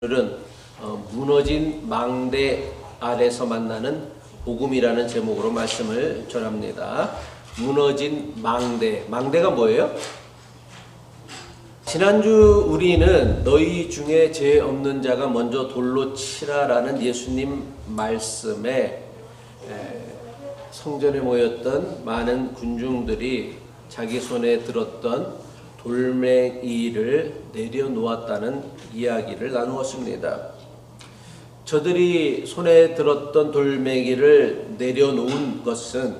오늘은 무너진 망대 아래서 만나는 복음이라는 제목으로 말씀을 전합니다. 무너진 망대. 망대가 뭐예요? 지난주 우리는 너희 중에 죄 없는 자가 먼저 돌로 치라라는 예수님 말씀에 성전에 모였던 많은 군중들이 자기 손에 들었던 돌멩이를 내려놓았다는 이야기를 나누었습니다. 저들이 손에 들었던 돌멩이를 내려놓은 것은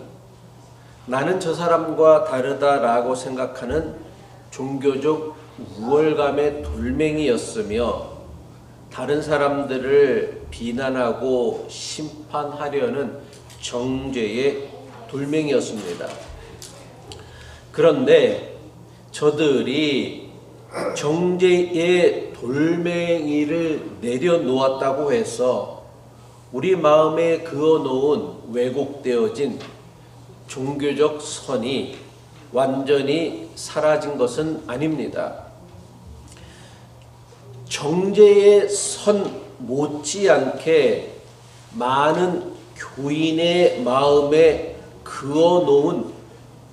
나는 저 사람과 다르다라고 생각하는 종교적 우월감의 돌멩이였으며 다른 사람들을 비난하고 심판하려는 정죄의 돌멩이였습니다. 그런데 저들이 정죄의 돌멩이를 내려놓았다고 해서 우리 마음에 그어놓은 왜곡되어진 종교적 선이 완전히 사라진 것은 아닙니다. 정죄의 선 못지않게 많은 교인의 마음에 그어놓은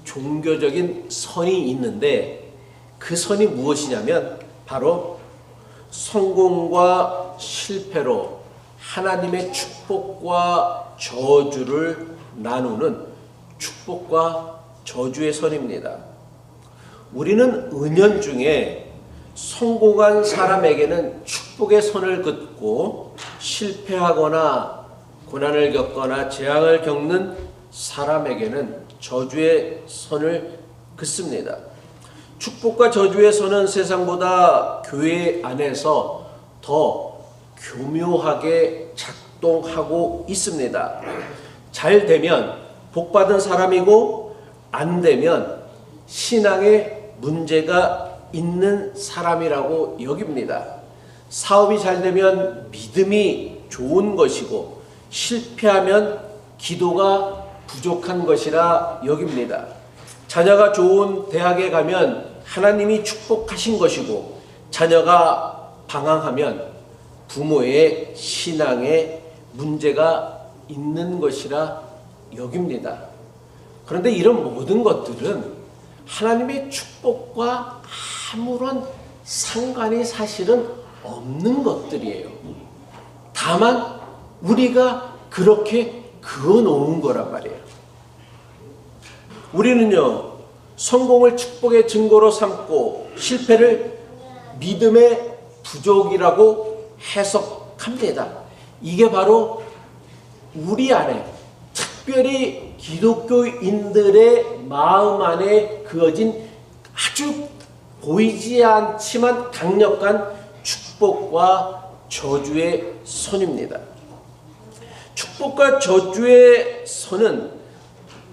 종교적인 선이 있는데 그 선이 무엇이냐면 바로 성공과 실패로 하나님의 축복과 저주를 나누는 축복과 저주의 선입니다. 우리는 은연중에 성공한 사람에게는 축복의 선을 긋고 실패하거나 고난을 겪거나 재앙을 겪는 사람에게는 저주의 선을 긋습니다. 축복과 저주의 선은 세상보다 교회 안에서 더 교묘하게 작동하고 있습니다. 잘 되면 복받은 사람이고 안 되면 신앙에 문제가 있는 사람이라고 여깁니다. 사업이 잘 되면 믿음이 좋은 것이고 실패하면 기도가 부족한 것이라 여깁니다. 자녀가 좋은 대학에 가면 하나님이 축복하신 것이고 자녀가 방황하면 부모의 신앙에 문제가 있는 것이라 여깁니다. 그런데 이런 모든 것들은 하나님의 축복과 아무런 상관이 사실은 없는 것들이에요. 다만 우리가 그렇게 그어놓은 거란 말이에요. 우리는요, 성공을 축복의 증거로 삼고 실패를 믿음의 부족이라고 해석합니다. 이게 바로 우리 안에, 특별히 기독교인들의 마음 안에 그어진 아주 보이지 않지만 강력한 축복과 저주의 선입니다. 축복과 저주의 선은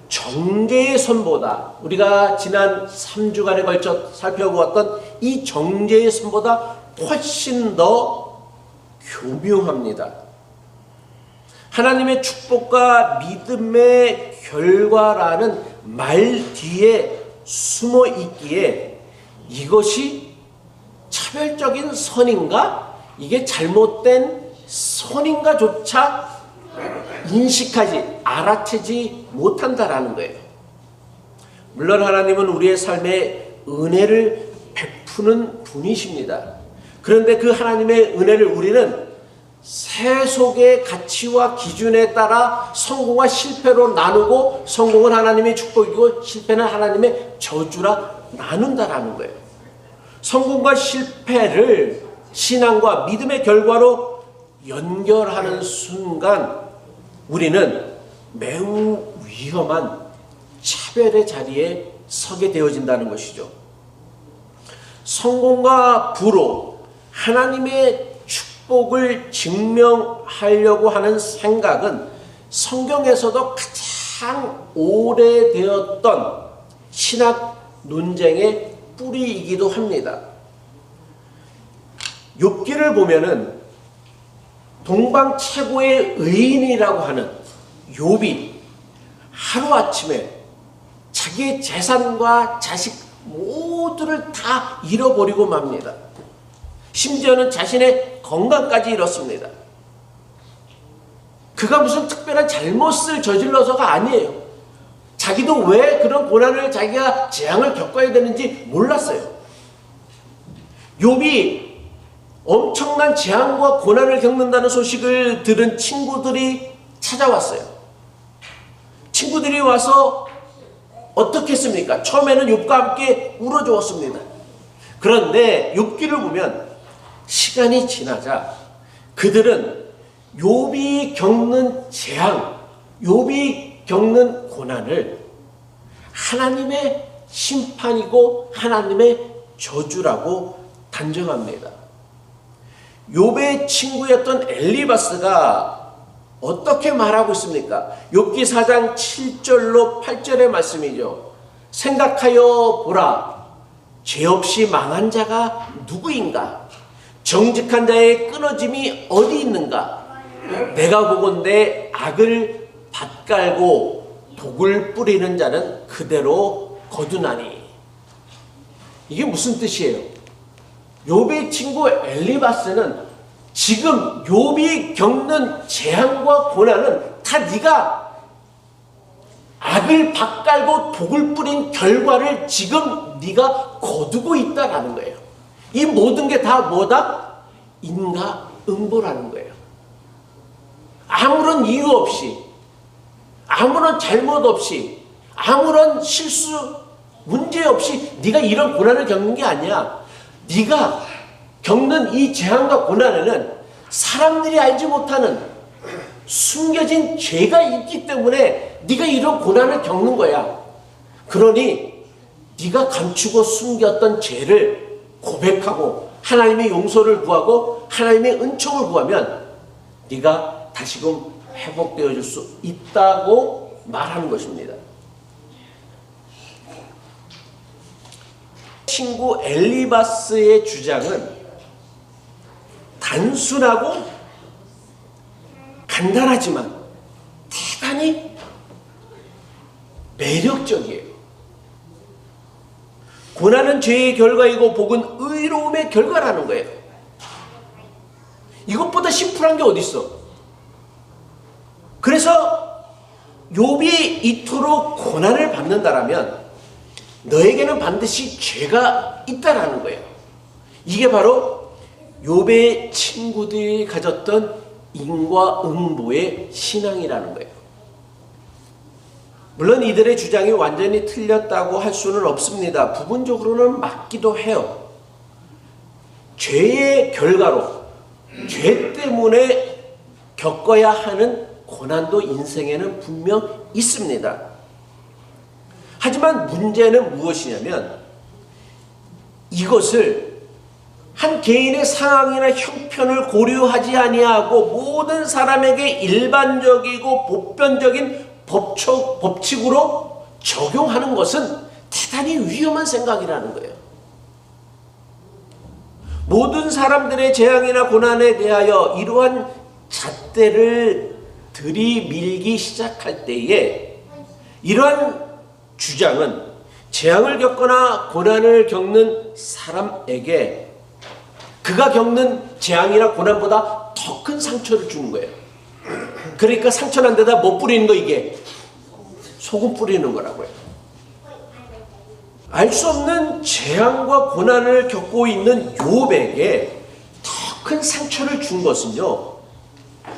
정죄의 선보다, 우리가 지난 3주간에 걸쳐 살펴보았던 이 정죄의 선보다 훨씬 더 교묘합니다. 하나님의 축복과 믿음의 결과라는 말 뒤에 숨어 있기에 이것이 차별적인 선인가? 이게 잘못된 선인가조차 인식하지, 알아채지 못한다라는 거예요. 물론 하나님은 우리의 삶에 은혜를 베푸는 분이십니다. 그런데 그 하나님의 은혜를 우리는 세속의 가치와 기준에 따라 성공과 실패로 나누고 성공은 하나님의 축복이고 실패는 하나님의 저주라 나눈다라는 거예요. 성공과 실패를 신앙과 믿음의 결과로 연결하는 순간 우리는 매우 위험한 차별의 자리에 서게 되어진다는 것이죠. 성공과 부로 하나님의 축복을 증명하려고 하는 생각은 성경에서도 가장 오래되었던 신학 논쟁의 뿌리이기도 합니다. 욥기를 보면은 동방 최고의 의인이라고 하는 욥이 하루아침에 자기의 재산과 자식 모두를 다 잃어버리고 맙니다. 심지어는 자신의 건강까지 잃었습니다. 그가 무슨 특별한 잘못을 저질러서가 아니에요. 자기도 왜 그런 고난을, 자기가 재앙을 겪어야 되는지 몰랐어요. 욥이 엄청난 재앙과 고난을 겪는다는 소식을 들은 친구들이 찾아왔어요. 친구들이 와서 어떻게 했습니까? 처음에는 욥과 함께 울어주었습니다. 그런데 욥기를 보면 시간이 지나자 그들은 욥이 겪는 재앙, 욥이 겪는 고난을 하나님의 심판이고 하나님의 저주라고 단정합니다. 욥의 친구였던 엘리바스가 어떻게 말하고 있습니까? 욥기 4장 7절로 8절의 말씀이죠. 생각하여 보라, 죄 없이 망한 자가 누구인가? 정직한 자의 끊어짐이 어디 있는가? 내가 보건대 악을 밭갈고 독을 뿌리는 자는 그대로 거두나니. 이게 무슨 뜻이에요? 욥의 친구 엘리바스는 지금 욥이 겪는 재앙과 고난은 다 네가 악을 밭갈고 독을 뿌린 결과를 지금 네가 거두고 있다라는 거예요. 이 모든 게 다 뭐다? 인과응보라는 거예요. 아무런 이유 없이, 아무런 잘못 없이, 아무런 실수, 문제 없이 네가 이런 고난을 겪는 게 아니야. 네가 겪는 이 재앙과 고난에는 사람들이 알지 못하는 숨겨진 죄가 있기 때문에 네가 이런 고난을 겪는 거야. 그러니 네가 감추고 숨겼던 죄를 고백하고 하나님의 용서를 구하고 하나님의 은총을 구하면 네가 다시금 회복되어질 수 있다고 말하는 것입니다. 친구 엘리바스의 주장은 단순하고 간단하지만 대단히 매력적이에요. 고난은 죄의 결과이고 복은 의로움의 결과라는 거예요. 이것보다 심플한 게 어디 있어? 그래서 욥이 이토록 고난을 받는다라면 너에게는 반드시 죄가 있다라는 거예요. 이게 바로 욥의 친구들이 가졌던 인과응보의 신앙이라는 거예요. 물론 이들의 주장이 완전히 틀렸다고 할 수는 없습니다. 부분적으로는 맞기도 해요. 죄의 결과로, 죄 때문에 겪어야 하는 고난도 인생에는 분명 있습니다. 하지만 문제는 무엇이냐면 이것을 한 개인의 상황이나 형편을 고려하지 아니하고 모든 사람에게 일반적이고 보편적인 법칙으로 적용하는 것은 대단히 위험한 생각이라는 거예요. 모든 사람들의 재앙이나 고난에 대하여 이러한 잣대를 들이밀기 시작할 때에 이러한 주장은 재앙을 겪거나 고난을 겪는 사람에게 그가 겪는 재앙이나 고난보다 더 큰 상처를 주는 거예요. 그러니까 상처난 데다 뭐 뿌리는 거? 이게 소금 뿌리는 거라고요. 알 수 없는 재앙과 고난을 겪고 있는 욥에게 더 큰 상처를 준 것은요,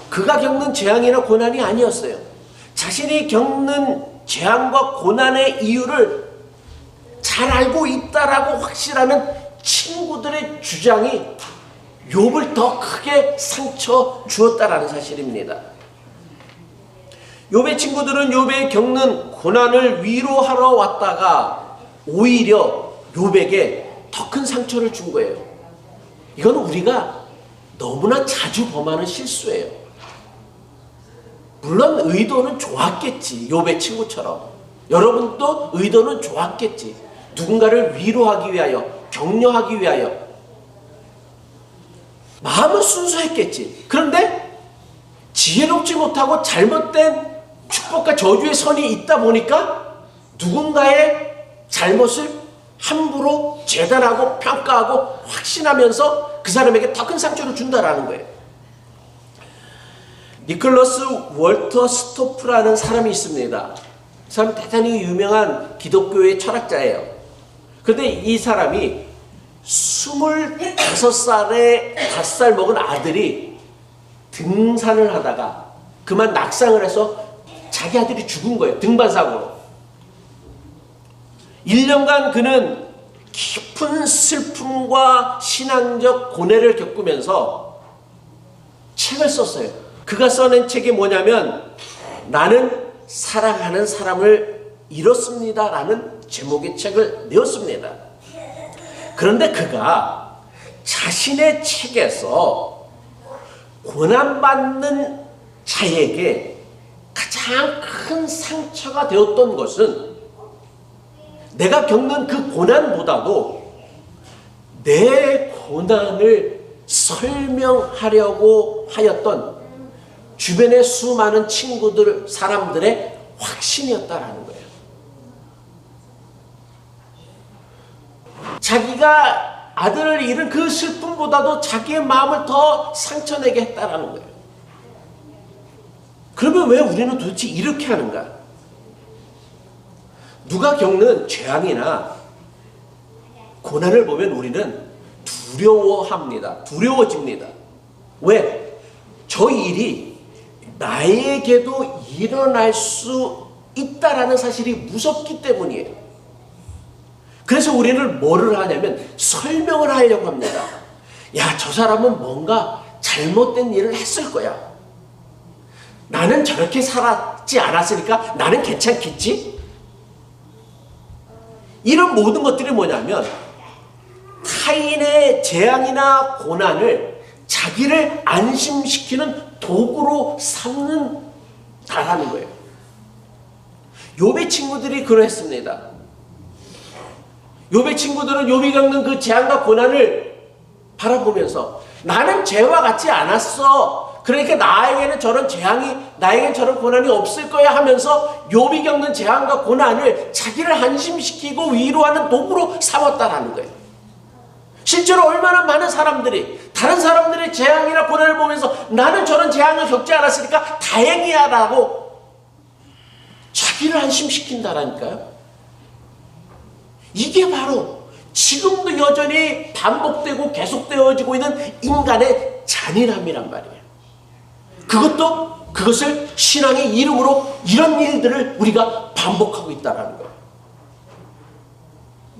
그가 겪는 재앙이나 고난이 아니었어요. 자신이 겪는 재앙과 고난의 이유를 잘 알고 있다라고 확실하는 친구들의 주장이 욥을 더 크게 상처 주었다라는 사실입니다. 욥의 친구들은 욥의 겪는 고난을 위로하러 왔다가 오히려 욥에게 더 큰 상처를 준 거예요. 이건 우리가 너무나 자주 범하는 실수예요. 물론 의도는 좋았겠지. 욥의 친구처럼 여러분도 의도는 좋았겠지. 누군가를 위로하기 위하여, 격려하기 위하여. 마음은 순수했겠지. 그런데 지혜롭지 못하고 잘못된 축복과 저주의 선이 있다 보니까 누군가의 잘못을 함부로 재단하고 평가하고 확신하면서 그 사람에게 더 큰 상처를 준다라는 거예요. 니콜러스 월터 스토프라는 사람이 있습니다. 그 사람 대단히 유명한 기독교의 철학자예요. 그런데 이 사람이 25살에 5살 먹은 아들이 등산을 하다가 그만 낙상을 해서 자기 아들이 죽은 거예요. 등반사고로. 1년간 그는 깊은 슬픔과 신앙적 고뇌를 겪으면서 책을 썼어요. 그가 써낸 책이 뭐냐면 나는 사랑하는 사람을 잃었습니다 라는 제목의 책을 내었습니다. 그런데 그가 자신의 책에서 고난받는 자에게 가장 큰 상처가 되었던 것은 내가 겪는 그 고난보다도 내 고난을 설명하려고 하였던 주변의 수많은 친구들, 사람들의 확신이었다라는 거예요. 자기가 아들을 잃은 그 슬픔보다도 자기의 마음을 더 상처내게 했다라는 거예요. 그러면 왜 우리는 도대체 이렇게 하는가? 누가 겪는 재앙이나 고난을 보면 우리는 두려워합니다. 두려워집니다. 왜? 저 일이 나에게도 일어날 수 있다라는 사실이 무섭기 때문이에요. 그래서 우리는 뭐를 하냐면 설명을 하려고 합니다. 야, 저 사람은 뭔가 잘못된 일을 했을 거야. 나는 저렇게 살았지 않았으니까 나는 괜찮겠지? 이런 모든 것들이 뭐냐면 타인의 재앙이나 고난을 자기를 안심시키는 도구로 삼는다라는 거예요. 욥의 친구들이 그러했습니다. 욥의 친구들은 욥이 겪는 그 재앙과 고난을 바라보면서 나는 죄와 같지 않았어. 그러니까 나에게는 저런 재앙이, 나에게는 저런 고난이 없을 거야 하면서 욥이 겪는 재앙과 고난을 자기를 안심시키고 위로하는 도구로 삼았다라는 거예요. 실제로 얼마나 많은 사람들이 다른 사람들의 재앙이나 고난을 보면서 나는 저런 재앙을 겪지 않았으니까 다행이야 라고 자기를 안심시킨다라니까요. 이게 바로 지금도 여전히 반복되고 계속되어지고 있는 인간의 잔인함이란 말이에요. 그것을 신앙의 이름으로 이런 일들을 우리가 반복하고 있다는 거예요.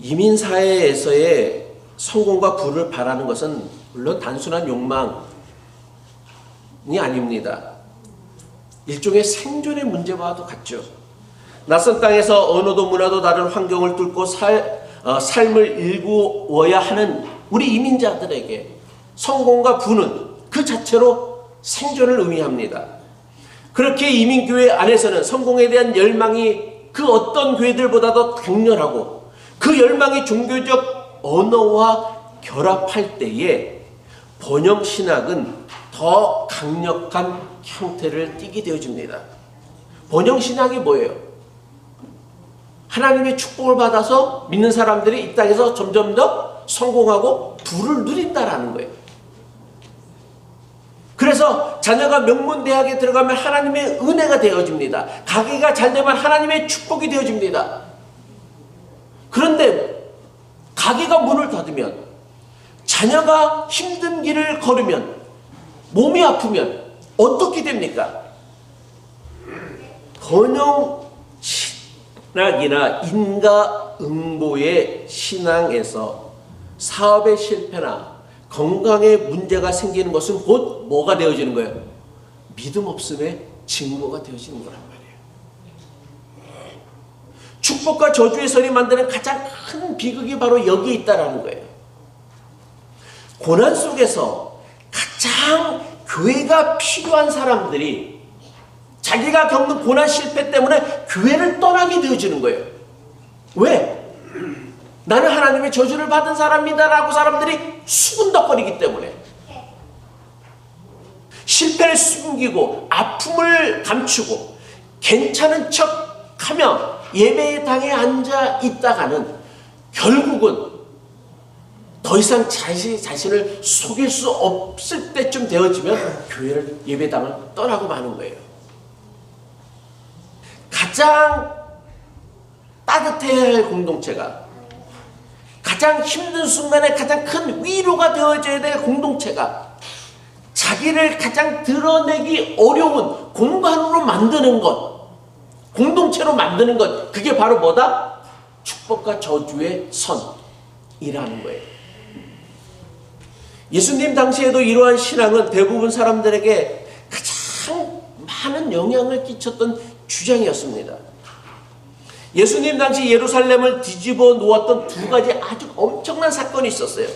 이민사회에서의 성공과 부를 바라는 것은 물론 단순한 욕망이 아닙니다. 일종의 생존의 문제와도 같죠. 낯선 땅에서 언어도 문화도 다른 환경을 뚫고 삶을 일구어야 하는 우리 이민자들에게 성공과 부는 그 자체로 생존을 의미합니다. 그렇게 이민교회 안에서는 성공에 대한 열망이 그 어떤 교회들보다도 강렬하고 그 열망이 종교적 언어와 결합할 때에 번영신학은 더 강력한 형태를 띠게 되어집니다. 번영신학이 뭐예요? 하나님의 축복을 받아서 믿는 사람들이 이 땅에서 점점 더 성공하고 부를 누린다라는 거예요. 그래서 자녀가 명문대학에 들어가면 하나님의 은혜가 되어집니다. 가게가 잘 되면 하나님의 축복이 되어집니다. 그런데 가게가 문을 닫으면, 자녀가 힘든 길을 걸으면, 몸이 아프면 어떻게 됩니까? 번영신학이나 인과응보의 신앙에서 사업의 실패나 건강에 문제가 생기는 것은 곧 뭐가 되어지는 거예요? 믿음 없음의 증거가 되어지는 거란 말이에요. 축복과 저주의 선이 만드는 가장 큰 비극이 바로 여기에 있다는 거예요. 고난 속에서 가장 교회가 필요한 사람들이 자기가 겪는 고난 실패 때문에 교회를 떠나게 되어지는 거예요. 왜? 나는 하나님의 저주를 받은 사람이다 라고 사람들이 수군덕거리기 때문에. 실패를 숨기고 아픔을 감추고 괜찮은 척하며 예배의 당에 앉아 있다가는 결국은 더 이상 자신을 속일 수 없을 때쯤 되어지면 교회를, 예배당을 떠나고 마는 거예요. 가장 따뜻해야 할 공동체가, 가장 힘든 순간에 가장 큰 위로가 되어줘야 될 공동체가 자기를 가장 드러내기 어려운 공간으로 만드는 것, 공동체로 만드는 것, 그게 바로 뭐다? 축복과 저주의 선이라는 거예요. 예수님 당시에도 이러한 신앙은 대부분 사람들에게 가장 많은 영향을 끼쳤던 주장이었습니다. 예수님 당시 예루살렘을 뒤집어 놓았던 두 가지 아주 엄청난 사건이 있었어요.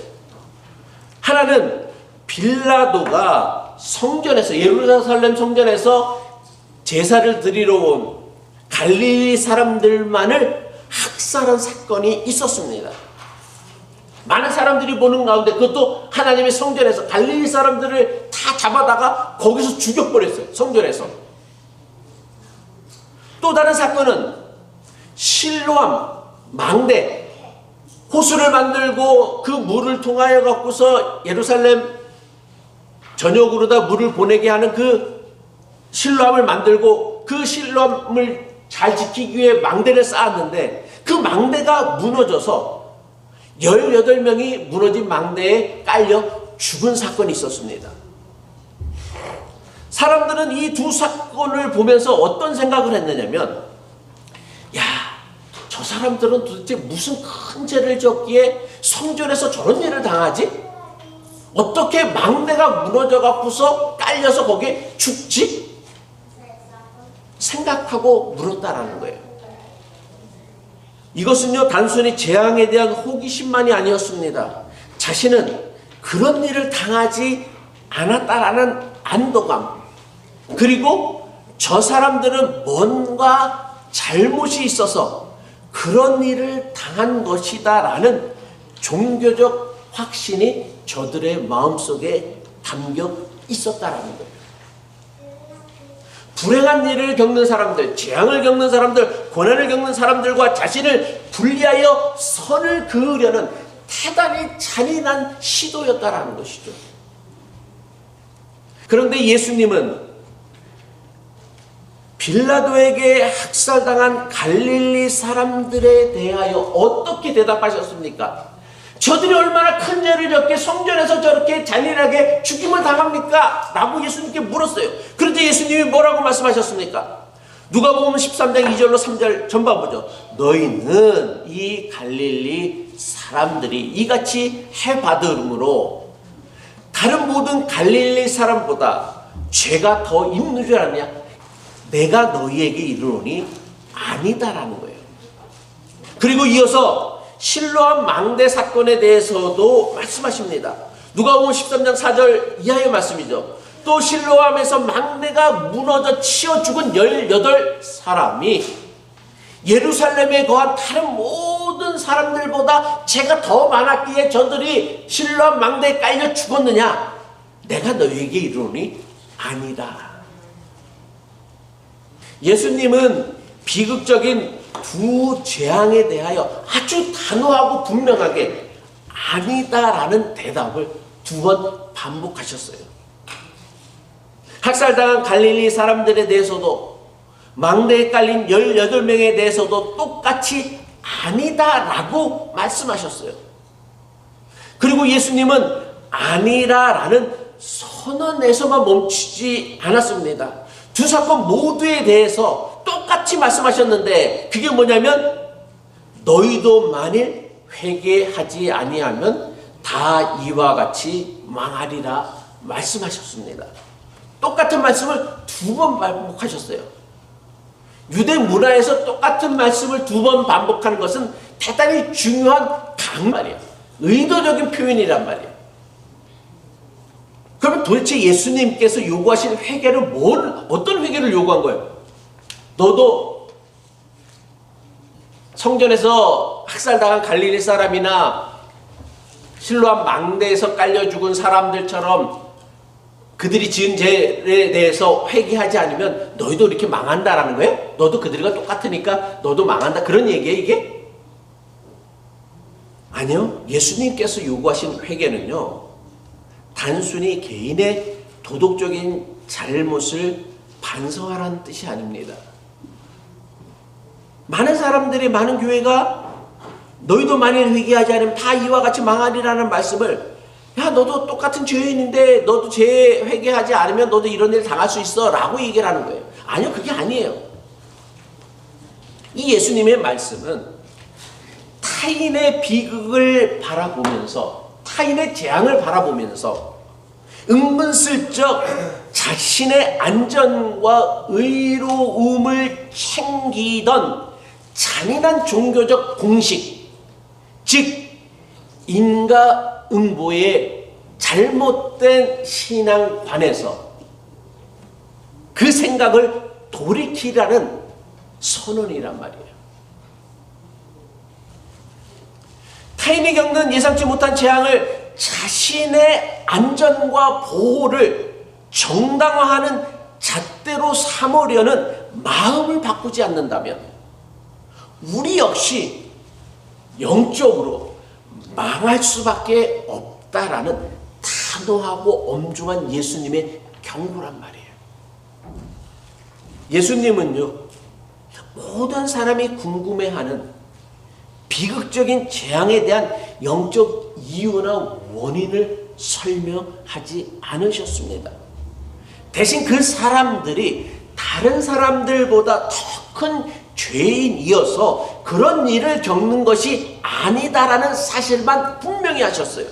하나는 빌라도가 성전에서, 예루살렘 성전에서 제사를 드리러 온 갈릴리 사람들만을 학살한 사건이 있었습니다. 많은 사람들이 보는 가운데 그것도 하나님의 성전에서 갈릴리 사람들을 다 잡아다가 거기서 죽여버렸어요. 성전에서. 또 다른 사건은 실로암 망대, 호수를 만들고 그 물을 통하여 갖고서 예루살렘 전역으로다 물을 보내게 하는 그 실로암을 만들고 그 실로암을 잘 지키기 위해 망대를 쌓았는데 그 망대가 무너져서 18명이 무너진 망대에 깔려 죽은 사건이 있었습니다. 사람들은 이 두 사건을 보면서 어떤 생각을 했느냐면, 야, 저 사람들은 도대체 무슨 큰 죄를 졌기에 성전에서 저런 일을 당하지? 어떻게 망대가 무너져 갖고서 깔려서 거기에 죽지? 생각하고 물었다라는 거예요. 이것은요, 단순히 재앙에 대한 호기심만이 아니었습니다. 자신은 그런 일을 당하지 않았다라는 안도감, 그리고 저 사람들은 뭔가 잘못이 있어서 그런 일을 당한 것이다라는 종교적 확신이 저들의 마음속에 담겨 있었다라는 거예요. 불행한 일을 겪는 사람들, 재앙을 겪는 사람들, 고난을 겪는 사람들과 자신을 분리하여 선을 그으려는 대단히 잔인한 시도였다라는 것이죠. 그런데 예수님은 빌라도에게 학살당한 갈릴리 사람들에 대하여 어떻게 대답하셨습니까? 저들이 얼마나 큰 죄를 졌게 성전에서 저렇게 잔인하게 죽임을 당합니까? 라고 예수님께 물었어요. 그런데 예수님이 뭐라고 말씀하셨습니까? 누가복음 13장 2절로 3절 전반 보죠. 너희는 이 갈릴리 사람들이 이같이 해받음으로 다른 모든 갈릴리 사람보다 죄가 더 있는 줄 아느냐? 내가 너희에게 이르노니 아니다라는 거예요. 그리고 이어서 실로암 망대 사건에 대해서도 말씀하십니다. 누가복음 13장 4절 이하의 말씀이죠. 또 실로암에서 망대가 무너져 치어 죽은 18사람이 예루살렘에 거한 다른 모든 사람들보다 죄가 더 많았기에 저들이 실로암 망대에 깔려 죽었느냐? 내가 너희에게 이르노니 아니다. 예수님은 비극적인 두 재앙에 대하여 아주 단호하고 분명하게 아니다라는 대답을 2번 반복하셨어요. 학살당한 갈릴리 사람들에 대해서도 망대에 깔린 18명에 대해서도 똑같이 아니다라고 말씀하셨어요. 그리고 예수님은 아니라라는 선언에서만 멈추지 않았습니다. 두 사건 모두에 대해서 똑같이 말씀하셨는데 그게 뭐냐면 너희도 만일 회개하지 아니하면 다 이와 같이 망하리라 말씀하셨습니다. 똑같은 말씀을 2번 반복하셨어요. 유대 문화에서 똑같은 말씀을 2번 반복하는 것은 대단히 중요한 강말이에요. 의도적인 표현이란 말이에요. 그러면 도대체 예수님께서 요구하신 회개를 어떤 회개를 요구한 거예요? 너도 성전에서 학살당한 갈릴리 사람이나 실로암 망대에서 깔려 죽은 사람들처럼 그들이 지은 죄에 대해서 회개하지 않으면 너희도 이렇게 망한다라는 거예요? 너도 그들과 똑같으니까 너도 망한다. 그런 얘기예요, 이게? 아니요. 예수님께서 요구하신 회개는요, 단순히 개인의 도덕적인 잘못을 반성하라는 뜻이 아닙니다. 많은 사람들이, 많은 교회가 너희도 만일 회개하지 않으면 다 이와 같이 망하리라는 말씀을, 야 너도 똑같은 죄인인데 너도 죄 회개하지 않으면 너도 이런 일 당할 수 있어 라고 얘기를 하는 거예요. 아니요, 그게 아니에요. 이 예수님의 말씀은 타인의 비극을 바라보면서, 타인의 재앙을 바라보면서 은근슬쩍 자신의 안전과 의로움을 챙기던 잔인한 종교적 공식, 즉 인과응보의 잘못된 신앙관에서 그 생각을 돌이키라는 선언이란 말이에요. 타인이 겪는 예상치 못한 재앙을 자신의 안전과 보호를 정당화하는 잣대로 삼으려는 마음을 바꾸지 않는다면 우리 역시 영적으로 망할 수밖에 없다라는 단호하고 엄중한 예수님의 경고란 말이에요. 예수님은요, 모든 사람이 궁금해하는 비극적인 재앙에 대한 영적 이유나 원인을 설명하지 않으셨습니다. 대신 그 사람들이 다른 사람들보다 더 큰 죄인이어서 그런 일을 겪는 것이 아니다라는 사실만 분명히 하셨어요.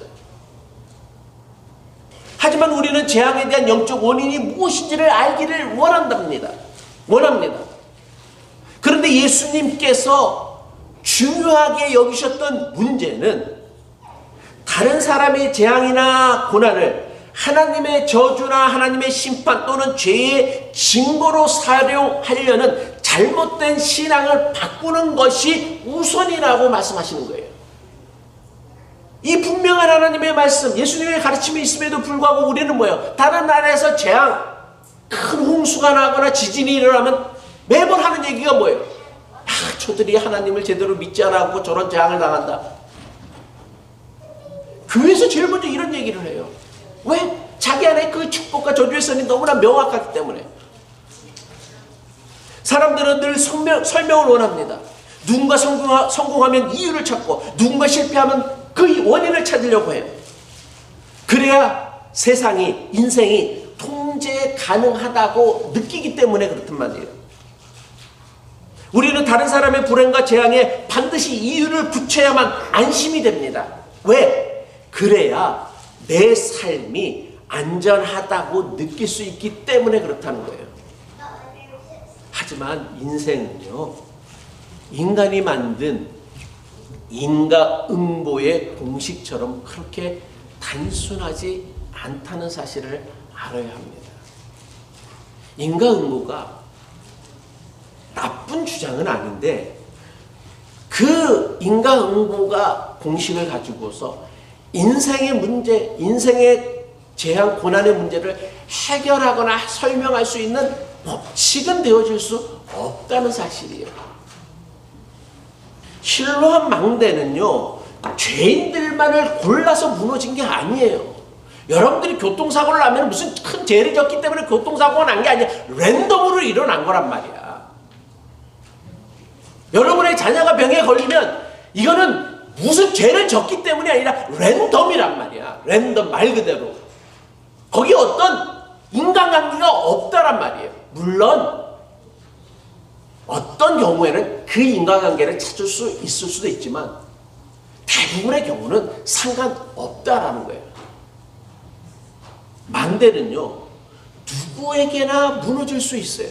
하지만 우리는 재앙에 대한 영적 원인이 무엇인지를 알기를 원합니다. 그런데 예수님께서 중요하게 여기셨던 문제는 다른 사람의 재앙이나 고난을 하나님의 저주나 하나님의 심판 또는 죄의 증거로 사용하려는 잘못된 신앙을 바꾸는 것이 우선이라고 말씀하시는 거예요. 이 분명한 하나님의 말씀, 예수님의 가르침이 있음에도 불구하고 우리는 뭐예요? 다른 나라에서 재앙, 큰 홍수가 나거나 지진이 일어나면 매번 하는 얘기가 뭐예요? 저들이 하나님을 제대로 믿지 않았고 저런 재앙을 당한다. 교회에서 제일 먼저 이런 얘기를 해요. 왜? 자기 안에 그 축복과 저주의 선이 너무나 명확하기 때문에. 사람들은 늘 설명을 원합니다. 누군가 성공하면 이유를 찾고 누군가 실패하면 그 원인을 찾으려고 해요. 그래야 세상이, 인생이 통제 가능하다고 느끼기 때문에 그렇단 말이에요. 우리는 다른 사람의 불행과 재앙에 반드시 이유를 붙여야만 안심이 됩니다. 왜? 그래야 내 삶이 안전하다고 느낄 수 있기 때문에 그렇다는 거예요. 하지만 인생은요, 인간이 만든 인과응보의 공식처럼 그렇게 단순하지 않다는 사실을 알아야 합니다. 인과응보가 나쁜 주장은 아닌데 그 인과응보가 공식을 가지고서 인생의 문제, 인생의 재앙, 고난의 문제를 해결하거나 설명할 수 있는 법칙은 되어질 수 없다는 사실이에요. 실로암 망대는요, 죄인들만을 골라서 무너진 게 아니에요. 여러분들이 교통사고를 나면 무슨 큰 죄를 졌기 때문에 교통사고가 난 게 아니라 랜덤으로 일어난 거란 말이야. 여러분의 자녀가 병에 걸리면 이거는 무슨 죄를 졌기 때문이 아니라 랜덤이란 말이야. 랜덤 말 그대로. 거기에 어떤 인간관계가 없다란 말이에요. 물론 어떤 경우에는 그 인간관계를 찾을 수 있을 수도 있지만 대부분의 경우는 상관없다라는 거예요. 망대는요, 누구에게나 무너질 수 있어요.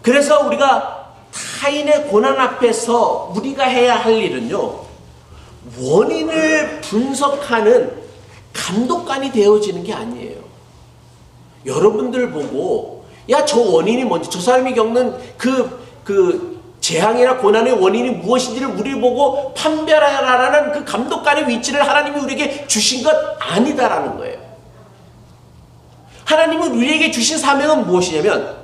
그래서 우리가 타인의 고난 앞에서 우리가 해야 할 일은요, 원인을 분석하는 감독관이 되어지는 게 아니에요. 여러분들 보고, 야, 저 원인이 뭔지, 저 사람이 겪는 그 재앙이나 고난의 원인이 무엇인지를 우리 보고 판별하라는 그 감독관의 위치를 하나님이 우리에게 주신 것 아니다라는 거예요. 하나님은 우리에게 주신 사명은 무엇이냐면,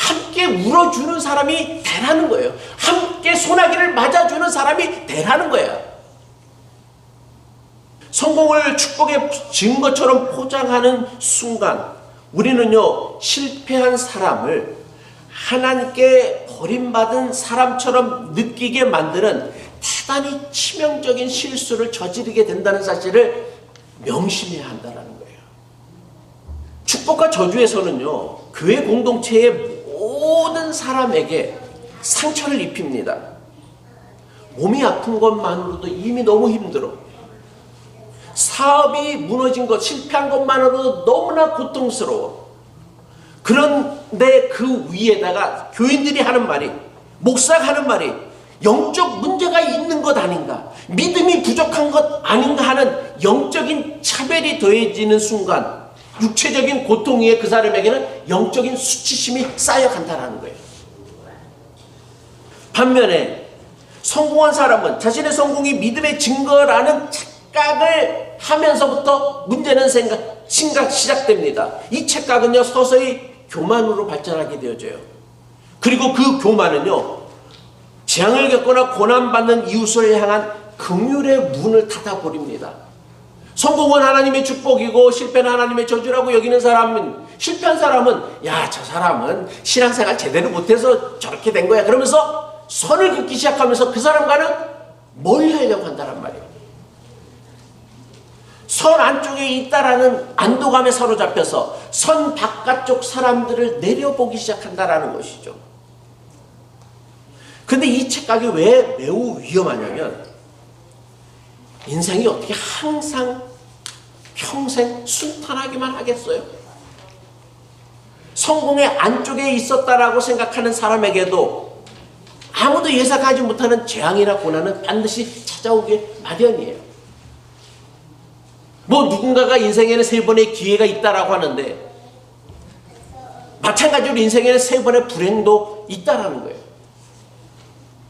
함께 울어주는 사람이 되라는 거예요. 함께 소나기를 맞아주는 사람이 되라는 거예요. 성공을 축복의 증거처럼 포장하는 순간 우리는요, 실패한 사람을 하나님께 버림받은 사람처럼 느끼게 만드는 대단히 치명적인 실수를 저지르게 된다는 사실을 명심해야 한다는 거예요. 축복과 저주에서는요, 교회 공동체의 모든 사람에게 상처를 입힙니다. 몸이 아픈 것만으로도 이미 너무 힘들어. 사업이 무너진 것, 실패한 것만으로도 너무나 고통스러워. 그런데 그 위에다가 교인들이 하는 말이, 목사가 하는 말이 영적 문제가 있는 것 아닌가, 믿음이 부족한 것 아닌가 하는 영적인 차별이 더해지는 순간 육체적인 고통 위에 그 사람에게는 영적인 수치심이 쌓여간다는 거예요. 반면에 성공한 사람은 자신의 성공이 믿음의 증거라는 착각을 하면서부터 문제는 시작됩니다. 이 착각은요, 서서히 교만으로 발전하게 되어져요. 그리고 그 교만은요, 재앙을 겪거나 고난받는 이웃을 향한 긍휼의 문을 닫아버립니다. 성공은 하나님의 축복이고 실패는 하나님의 저주라고 여기는 사람은, 실패한 사람은 야, 저 사람은 신앙생활 제대로 못해서 저렇게 된 거야 그러면서 선을 긋기 시작하면서 그 사람과는 멀리 하려고 한다는 말이에요. 선 안쪽에 있다라는 안도감에 사로잡혀서 선 바깥쪽 사람들을 내려보기 시작한다라는 것이죠. 근데 이 착각이 왜 매우 위험하냐면, 인생이 어떻게 항상 평생 순탄하기만 하겠어요? 성공의 안쪽에 있었다라고 생각하는 사람에게도 아무도 예상하지 못하는 재앙이나 고난은 반드시 찾아오게 마련이에요. 뭐 누군가가 인생에는 3번의 기회가 있다라고 하는데 마찬가지로 인생에는 3번의 불행도 있다라는 거예요.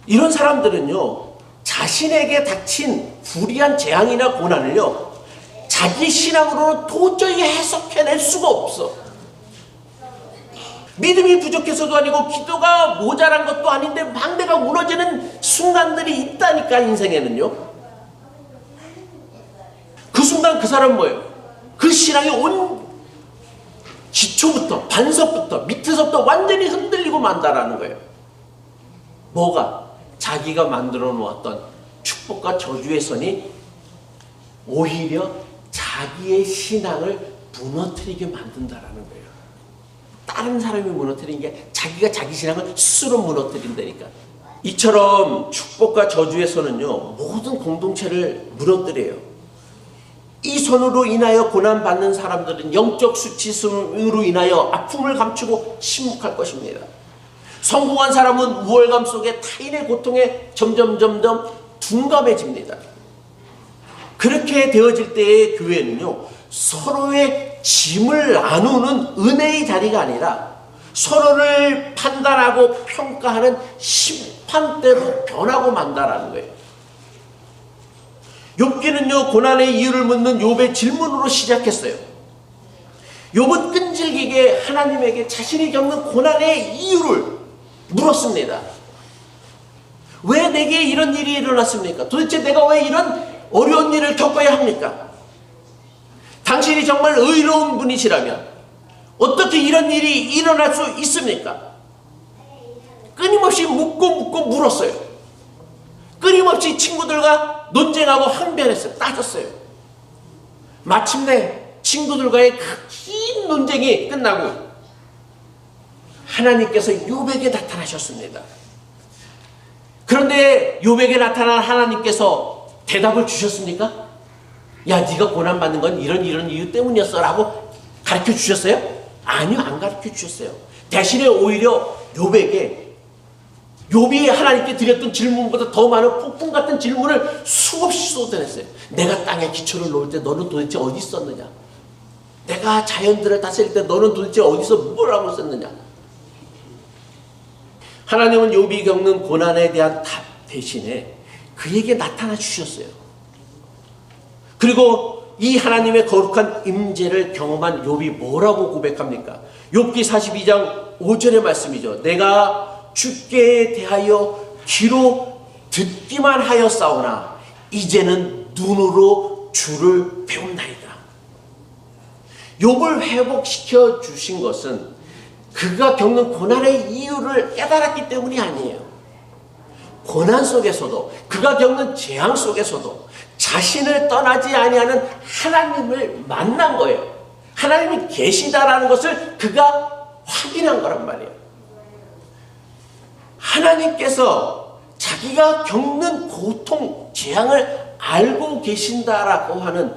이런 사람들은요, 자신에게 닥친 불의한 재앙이나 고난을요, 자기 신앙으로는 도저히 해석해낼 수가 없어. 믿음이 부족해서도 아니고 기도가 모자란 것도 아닌데 막 내가 무너지는 순간들이 있다니까, 인생에는요. 그 순간 그 사람은 뭐예요? 그 신앙의 온 기초부터, 반석부터, 밑에서부터 완전히 흔들리고 만다라는 거예요. 뭐가? 자기가 만들어 놓았던 축복과 저주의 선이 오히려 자기의 신앙을 무너뜨리게 만든다라는 거예요. 다른 사람이 무너뜨리는 게 자기가 자기 신앙을 스스로 무너뜨린다니까. 이처럼 축복과 저주의 선은요, 모든 공동체를 무너뜨려요. 이 선으로 인하여 고난받는 사람들은 영적 수치심으로 인하여 아픔을 감추고 침묵할 것입니다. 성공한 사람은 우월감 속에 타인의 고통에 점점 둔감해집니다. 그렇게 되어질 때의 교회는요, 서로의 짐을 나누는 은혜의 자리가 아니라 서로를 판단하고 평가하는 심판대로 변하고 만다라는 거예요. 욥기는요, 고난의 이유를 묻는 욥의 질문으로 시작했어요. 욥은 끈질기게 하나님에게 자신이 겪는 고난의 이유를 물었습니다. 왜 내게 이런 일이 일어났습니까? 도대체 내가 왜 이런 어려운 일을 겪어야 합니까? 당신이 정말 의로운 분이시라면 어떻게 이런 일이 일어날 수 있습니까? 끊임없이 묻고 물었어요. 끊임없이 친구들과 논쟁하고 항변했어요. 따졌어요. 마침내 친구들과의 그 긴 논쟁이 끝나고 하나님께서 욥에게 나타나셨습니다. 그런데 욥에게 나타난 하나님께서 대답을 주셨습니까? 야, 네가 고난받는 건 이런 이유 때문이었어 라고 가르쳐 주셨어요? 아니요, 안 가르쳐 주셨어요. 대신에 오히려 욥이 하나님께 드렸던 질문보다 더 많은 폭풍 같은 질문을 수없이 쏟아냈어요. 내가 땅에 기초를 놓을 때 너는 도대체 어디 있었느냐? 내가 자연들을 다스릴 때 너는 도대체 어디서 뭘 하고 있었느냐? 하나님은 욥이 겪는 고난에 대한 답 대신에 그에게 나타나 주셨어요. 그리고 이 하나님의 거룩한 임재를 경험한 욥이 뭐라고 고백합니까? 욥기 42장 5절의 말씀이죠. 내가 주께 대하여 귀로 듣기만 하였사오나 이제는 눈으로 주를 배운나이다. 욥을 회복시켜 주신 것은 그가 겪는 고난의 이유를 깨달았기 때문이 아니에요. 고난 속에서도, 그가 겪는 재앙 속에서도 자신을 떠나지 아니하는 하나님을 만난 거예요. 하나님이 계시다라는 것을 그가 확인한 거란 말이에요. 하나님께서 자기가 겪는 고통, 재앙을 알고 계신다라고 하는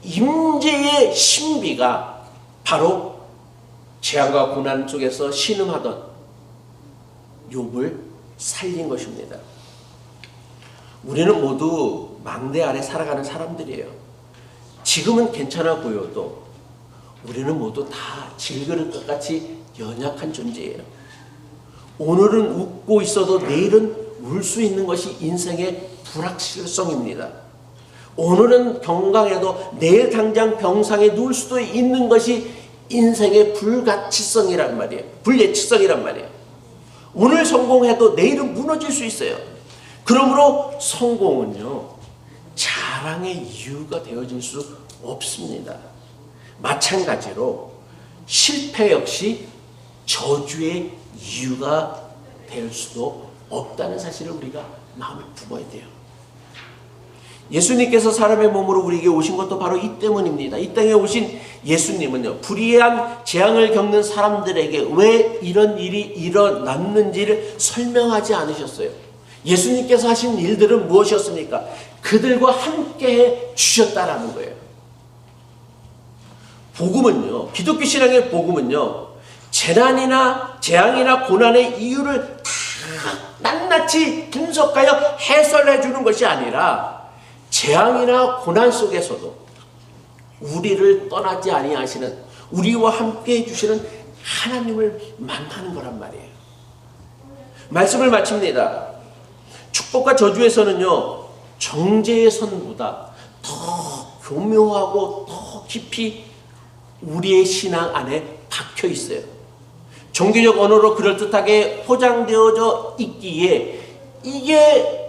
임재의 신비가 바로 재앙과 고난 속에서 신음하던 욥을 살린 것입니다. 우리는 모두 망대 아래 살아가는 사람들이에요. 지금은 괜찮아 보여도 우리는 모두 다 질그릇 같이 연약한 존재예요. 오늘은 웃고 있어도 내일은 울 수 있는 것이 인생의 불확실성입니다. 오늘은 건강해도 내일 당장 병상에 누울 수도 있는 것이 인생의 불가치성이란 말이에요. 불예측성이란 말이에요. 오늘 성공해도 내일은 무너질 수 있어요. 그러므로 성공은요, 자랑의 이유가 되어질 수 없습니다. 마찬가지로 실패 역시 저주의 이유가 될 수도 없다는 사실을 우리가 마음에 품어야 돼요. 예수님께서 사람의 몸으로 우리에게 오신 것도 바로 이 때문입니다. 이 땅에 오신 예수님은요, 불의한 재앙을 겪는 사람들에게 왜 이런 일이 일어났는지를 설명하지 않으셨어요. 예수님께서 하신 일들은 무엇이었습니까? 그들과 함께 해 주셨다라는 거예요. 복음은요, 기독교 신앙의 복음은요, 재난이나 재앙이나 고난의 이유를 다 낱낱이 분석하여 해설해 주는 것이 아니라 재앙이나 고난 속에서도 우리를 떠나지 아니하시는, 우리와 함께 해주시는 하나님을 만나는 거란 말이에요. 말씀을 마칩니다. 축복과 저주에서는요, 정죄의 선보다 더 교묘하고 더 깊이 우리의 신앙 안에 박혀 있어요. 종교적 언어로 그럴듯하게 포장되어져 있기에 이게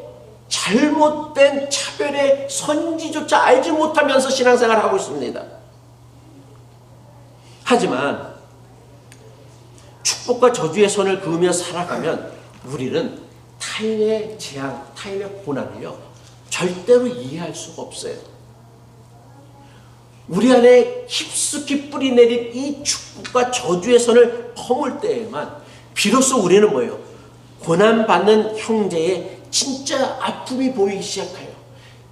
잘못된 차별의 선지조차 알지 못하면서 신앙생활을 하고 있습니다. 하지만 축복과 저주의 선을 그으며 살아가면 우리는 타인의 재앙, 타인의 고난을요, 절대로 이해할 수가 없어요. 우리 안에 깊숙이 뿌리 내린 이 축복과 저주의 선을 퍼물 때에만 비로소 우리는 뭐예요? 고난받는 형제의 진짜 아픔이 보이기 시작해요.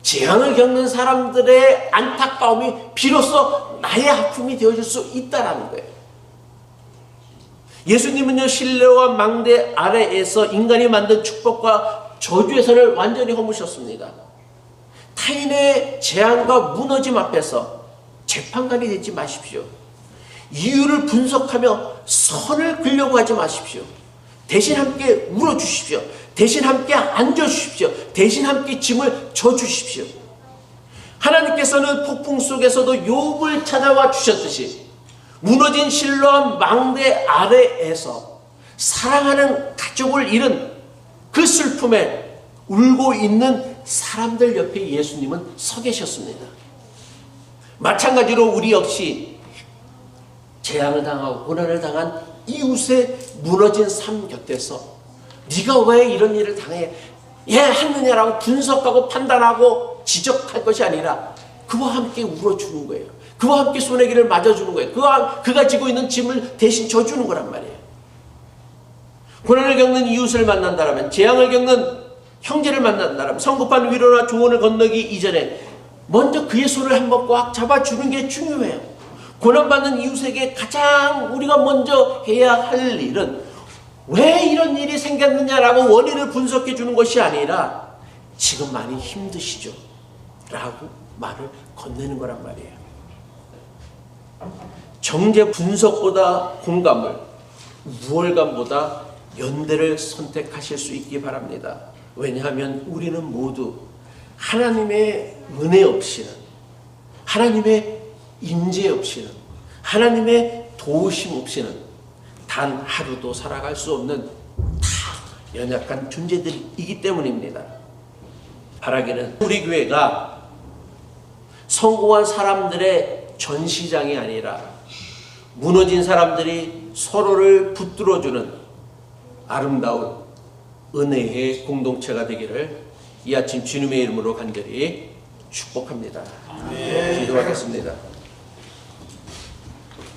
재앙을 겪는 사람들의 안타까움이 비로소 나의 아픔이 되어줄 수 있다는 거예요. 예수님은요, 신뢰와 망대 아래에서 인간이 만든 축복과 저주의 선을 완전히 허무셨습니다. 타인의 재앙과 무너짐 앞에서 재판관이 되지 마십시오. 이유를 분석하며 선을 그리려고 하지 마십시오. 대신 함께 울어주십시오. 대신 함께 앉아주십시오. 대신 함께 짐을 져주십시오. 하나님께서는 폭풍 속에서도 욥을 찾아와 주셨듯이 무너진 실로암 망대 아래에서 사랑하는 가족을 잃은 그 슬픔에 울고 있는 사람들 옆에 예수님은 서 계셨습니다. 마찬가지로 우리 역시 재앙을 당하고 고난을 당한 이웃의 무너진 삶 곁에서 네가 왜 이런 일을 당해? 했느냐라고 분석하고 판단하고 지적할 것이 아니라 그와 함께 울어주는 거예요. 그와 함께 소내기를 맞아주는 거예요. 그가 지고 있는 짐을 대신 져주는 거란 말이에요. 고난을 겪는 이웃을 만난다면, 재앙을 겪는 형제를 만난다면 성급한 위로나 조언을 건너기 이전에 먼저 그의 손을 한번 꽉 잡아주는 게 중요해요. 고난받는 이웃에게 가장 우리가 먼저 해야 할 일은 왜 이런 일이 생겼느냐라고 원인을 분석해 주는 것이 아니라 지금 많이 힘드시죠? 라고 말을 건네는 거란 말이에요. 정죄 분석보다 공감을, 우월감보다 연대를 선택하실 수 있기 바랍니다. 왜냐하면 우리는 모두 하나님의 은혜 없이는, 하나님의 임재 없이는, 하나님의 도우심 없이는 단 하루도 살아갈 수 없는 다 연약한 존재들이기 때문입니다. 바라기는 우리 교회가 성공한 사람들의 전시장이 아니라 무너진 사람들이 서로를 붙들어주는 아름다운 은혜의 공동체가 되기를 이 아침 주님의 이름으로 간절히 축복합니다. 기도하겠습니다.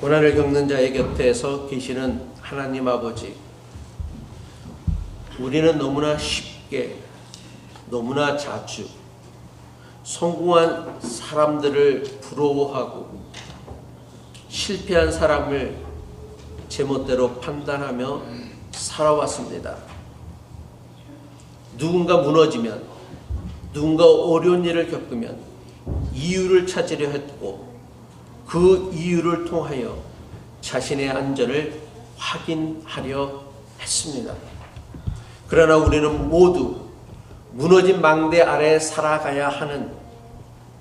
고난을 겪는 자의 곁에서 계시는 하나님 아버지, 우리는 너무나 쉽게, 너무나 자주 성공한 사람들을 부러워하고 실패한 사람을 제멋대로 판단하며 살아왔습니다. 누군가 무너지면, 누군가 어려운 일을 겪으면 이유를 찾으려 했고 그 이유를 통하여 자신의 안전을 확인하려 했습니다. 그러나 우리는 모두 무너진 망대 아래 살아가야 하는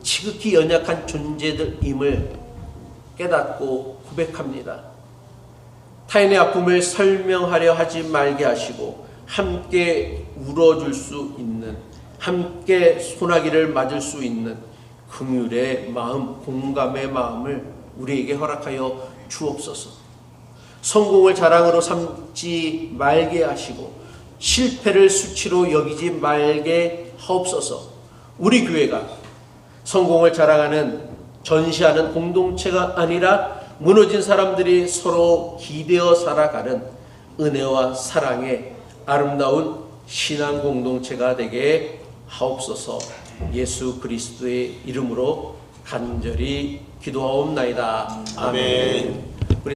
지극히 연약한 존재들임을 깨닫고 고백합니다. 타인의 아픔을 설명하려 하지 말게 하시고 함께 울어줄 수 있는, 함께 소나기를 맞을 수 있는 긍휼의 마음, 공감의 마음을 우리에게 허락하여 주옵소서. 성공을 자랑으로 삼지 말게 하시고 실패를 수치로 여기지 말게 하옵소서. 우리 교회가 성공을 자랑하는, 전시하는 공동체가 아니라 무너진 사람들이 서로 기대어 살아가는 은혜와 사랑의 아름다운 신앙 공동체가 되게 하옵소서. 예수 그리스도의 이름으로 간절히 기도하옵나이다. 아멘.